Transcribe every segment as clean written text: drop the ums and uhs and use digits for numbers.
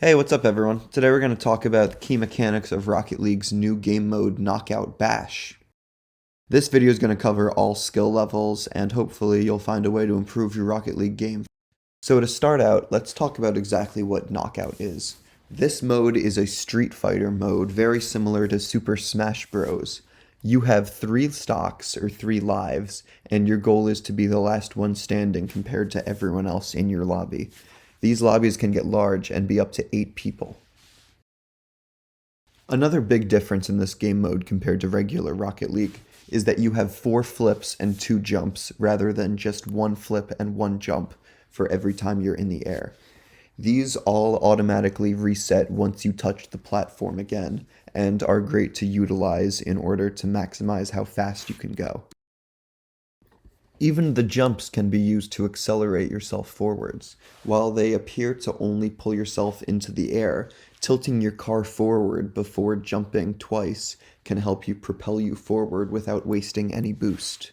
Hey, what's up everyone? Today we're going to talk about the key mechanics of Rocket League's new game mode Knockout Bash. This video is going to cover all skill levels and hopefully you'll find a way to improve your Rocket League game. So to start out, let's talk about exactly what Knockout is. This mode is a Street Fighter mode very similar to Super Smash Bros. You have 3 stocks or 3 lives and your goal is to be the last one standing compared to everyone else in your lobby. These lobbies can get large and be up to 8 people. Another big difference in this game mode compared to regular Rocket League is that you have 4 flips and 2 jumps rather than just 1 flip and 1 jump for every time you're in the air. These all automatically reset once you touch the platform again and are great to utilize in order to maximize how fast you can go. Even the jumps can be used to accelerate yourself forwards. While they appear to only pull yourself into the air, tilting your car forward before jumping twice can help you propel you forward without wasting any boost.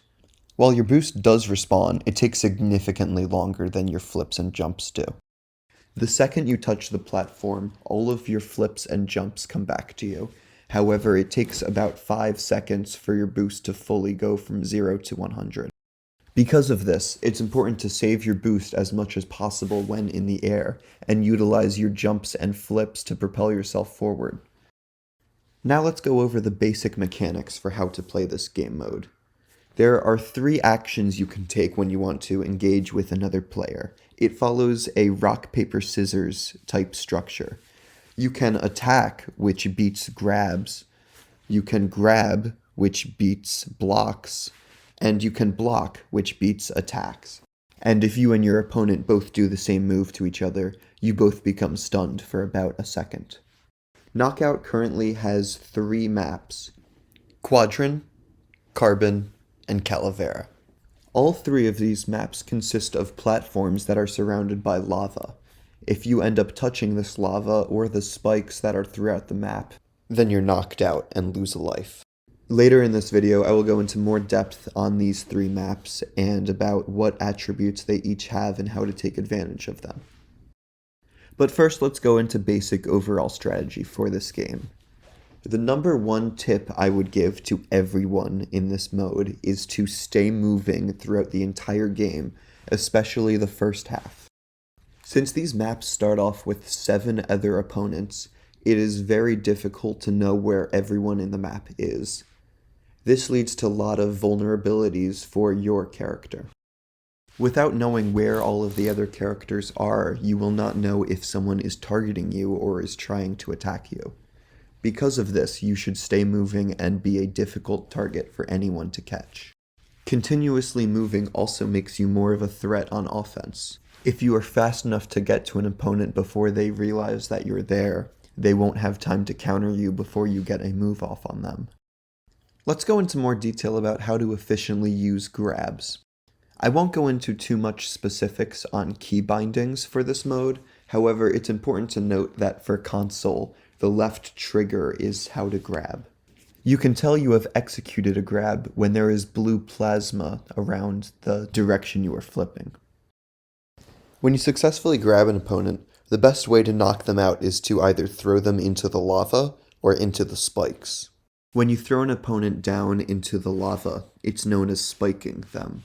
While your boost does respawn, it takes significantly longer than your flips and jumps do. The second you touch the platform, all of your flips and jumps come back to you. However, it takes about 5 seconds for your boost to fully go from 0 to 100. Because of this, it's important to save your boost as much as possible when in the air, and utilize your jumps and flips to propel yourself forward. Now let's go over the basic mechanics for how to play this game mode. There are 3 actions you can take when you want to engage with another player. It follows a rock, paper, scissors type structure. You can attack, which beats grabs. You can grab, which beats blocks. And you can block, which beats attacks. And if you and your opponent both do the same move to each other, you both become stunned for about a second. Knockout currently has 3 maps: Quadron, Carbon, and Calavera. All 3 of these maps consist of platforms that are surrounded by lava. If you end up touching this lava or the spikes that are throughout the map, then you're knocked out and lose a life. Later in this video, I will go into more depth on these 3 maps and about what attributes they each have and how to take advantage of them. But first, let's go into basic overall strategy for this game. The number 1 tip I would give to everyone in this mode is to stay moving throughout the entire game, especially the first half. Since these maps start off with 7 other opponents, it is very difficult to know where everyone in the map is. This leads to a lot of vulnerabilities for your character. Without knowing where all of the other characters are, you will not know if someone is targeting you or is trying to attack you. Because of this, you should stay moving and be a difficult target for anyone to catch. Continuously moving also makes you more of a threat on offense. If you are fast enough to get to an opponent before they realize that you're there, they won't have time to counter you before you get a move off on them. Let's go into more detail about how to efficiently use grabs. I won't go into too much specifics on key bindings for this mode, however it's important to note that for console, the left trigger is how to grab. You can tell you have executed a grab when there is blue plasma around the direction you are flipping. When you successfully grab an opponent, the best way to knock them out is to either throw them into the lava or into the spikes. When you throw an opponent down into the lava, it's known as spiking them.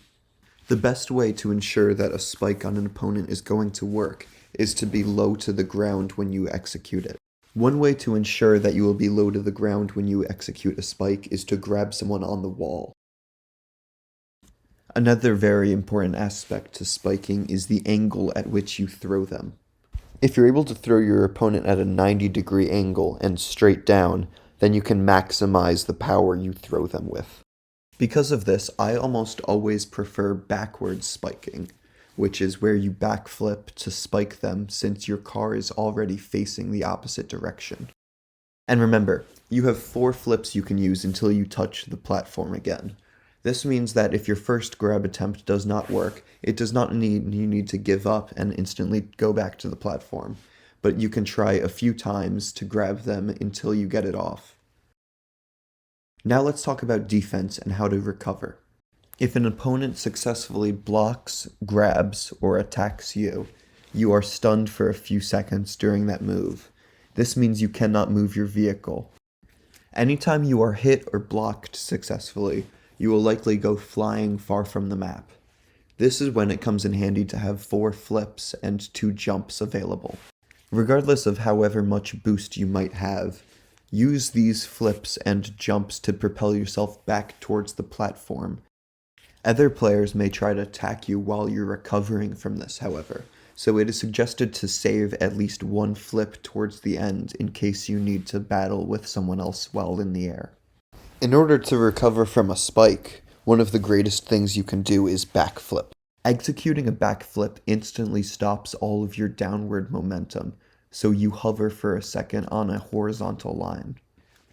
The best way to ensure that a spike on an opponent is going to work is to be low to the ground when you execute it. One way to ensure that you will be low to the ground when you execute a spike is to grab someone on the wall. Another very important aspect to spiking is the angle at which you throw them. If you're able to throw your opponent at a 90-degree angle and straight down, then you can maximize the power you throw them with. Because of this, I almost always prefer backwards spiking, which is where you backflip to spike them since your car is already facing the opposite direction. And remember, you have 4 flips you can use until you touch the platform again. This means that if your first grab attempt does not work, it does not mean you need to give up and instantly go back to the platform, but you can try a few times to grab them until you get it off. Now let's talk about defense and how to recover. If an opponent successfully blocks, grabs, or attacks you, you are stunned for a few seconds during that move. This means you cannot move your vehicle. Anytime you are hit or blocked successfully, you will likely go flying far from the map. This is when it comes in handy to have 4 flips and 2 jumps available. Regardless of however much boost you might have, use these flips and jumps to propel yourself back towards the platform. Other players may try to attack you while you're recovering from this, however, so it is suggested to save at least 1 flip towards the end in case you need to battle with someone else while in the air. In order to recover from a spike, one of the greatest things you can do is backflip. Executing a backflip instantly stops all of your downward momentum, so you hover for a second on a horizontal line.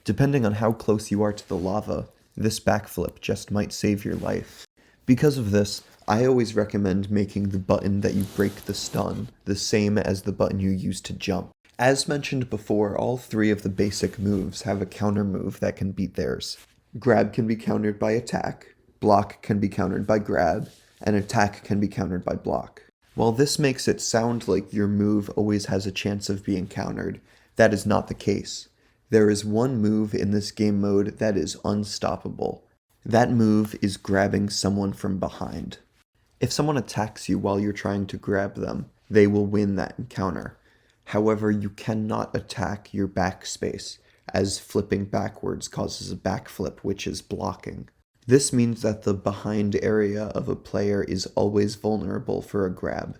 Depending on how close you are to the lava, this backflip just might save your life. Because of this, I always recommend making the button that you break the stun the same as the button you use to jump. As mentioned before, all 3 of the basic moves have a counter move that can beat theirs. Grab can be countered by attack, block can be countered by grab, and attack can be countered by block. While this makes it sound like your move always has a chance of being countered, that is not the case. There is one move in this game mode that is unstoppable. That move is grabbing someone from behind. If someone attacks you while you're trying to grab them, they will win that encounter. However, you cannot attack your backspace, as flipping backwards causes a backflip, which is blocking. This means that the behind area of a player is always vulnerable for a grab.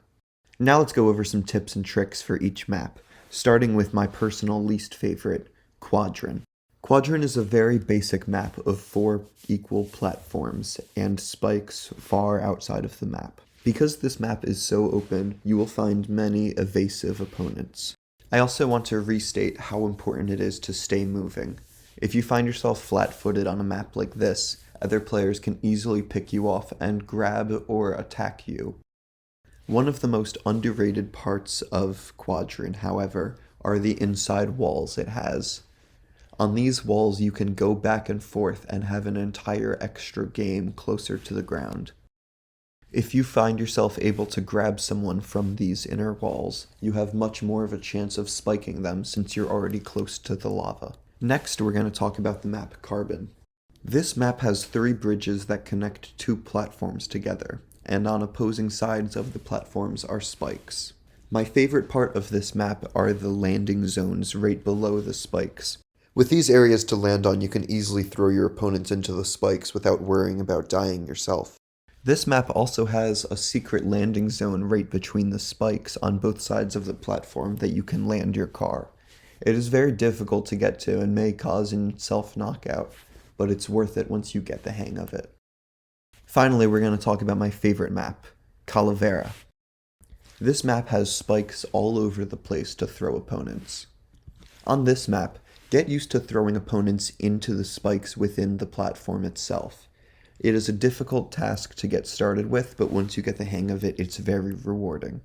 Now let's go over some tips and tricks for each map, starting with my personal least favorite, Quadrant. Quadrant is a very basic map of 4 equal platforms and spikes far outside of the map. Because this map is so open, you will find many evasive opponents. I also want to restate how important it is to stay moving. If you find yourself flat-footed on a map like this, other players can easily pick you off and grab or attack you. One of the most underrated parts of Quadrant, however, are the inside walls it has. On these walls you can go back and forth and have an entire extra game closer to the ground. If you find yourself able to grab someone from these inner walls, you have much more of a chance of spiking them since you're already close to the lava. Next, we're going to talk about the map Carbon. This map has 3 bridges that connect 2 platforms together, and on opposing sides of the platforms are spikes. My favorite part of this map are the landing zones right below the spikes. With these areas to land on, you can easily throw your opponents into the spikes without worrying about dying yourself. This map also has a secret landing zone right between the spikes on both sides of the platform that you can land your car. It is very difficult to get to and may cause a self-knockout, but it's worth it once you get the hang of it. Finally, we're going to talk about my favorite map, Calavera. This map has spikes all over the place to throw opponents. On this map, get used to throwing opponents into the spikes within the platform itself. It is a difficult task to get started with, but once you get the hang of it, it's very rewarding.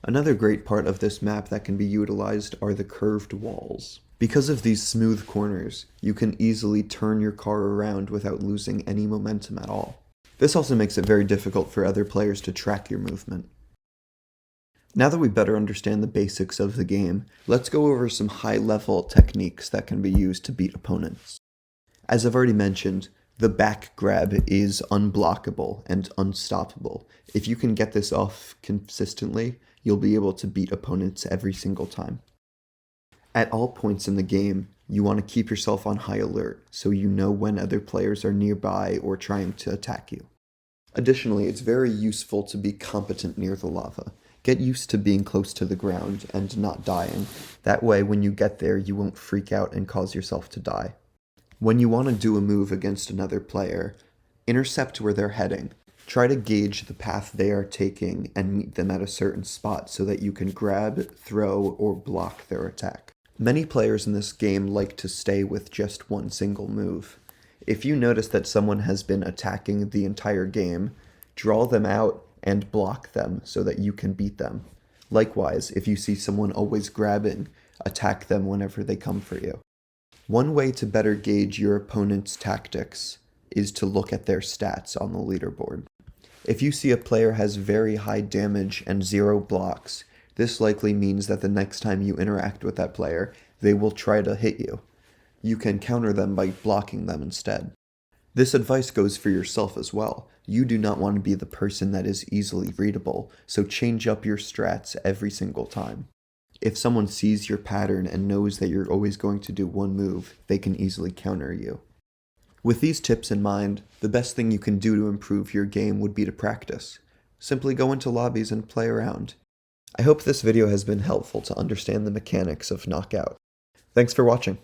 Another great part of this map that can be utilized are the curved walls. Because of these smooth corners, you can easily turn your car around without losing any momentum at all. This also makes it very difficult for other players to track your movement. Now that we better understand the basics of the game, let's go over some high-level techniques that can be used to beat opponents. As I've already mentioned, the back grab is unblockable and unstoppable. If you can get this off consistently, you'll be able to beat opponents every single time. At all points in the game, you want to keep yourself on high alert so you know when other players are nearby or trying to attack you. Additionally, it's very useful to be competent near the lava. Get used to being close to the ground and not dying. That way, when you get there, you won't freak out and cause yourself to die. When you want to do a move against another player, intercept where they're heading. Try to gauge the path they are taking and meet them at a certain spot so that you can grab, throw, or block their attack. Many players in this game like to stay with just one single move. If you notice that someone has been attacking the entire game, draw them out and block them so that you can beat them. Likewise, if you see someone always grabbing, attack them whenever they come for you. One way to better gauge your opponent's tactics is to look at their stats on the leaderboard. If you see a player has very high damage and 0 blocks, This likely means that the next time you interact with that player, they will try to hit you. You can counter them by blocking them instead. This advice goes for yourself as well. You do not want to be the person that is easily readable, so change up your strats every single time. If someone sees your pattern and knows that you're always going to do one move, they can easily counter you. With these tips in mind, the best thing you can do to improve your game would be to practice. Simply go into lobbies and play around. I hope this video has been helpful to understand the mechanics of Knockout. Thanks for watching.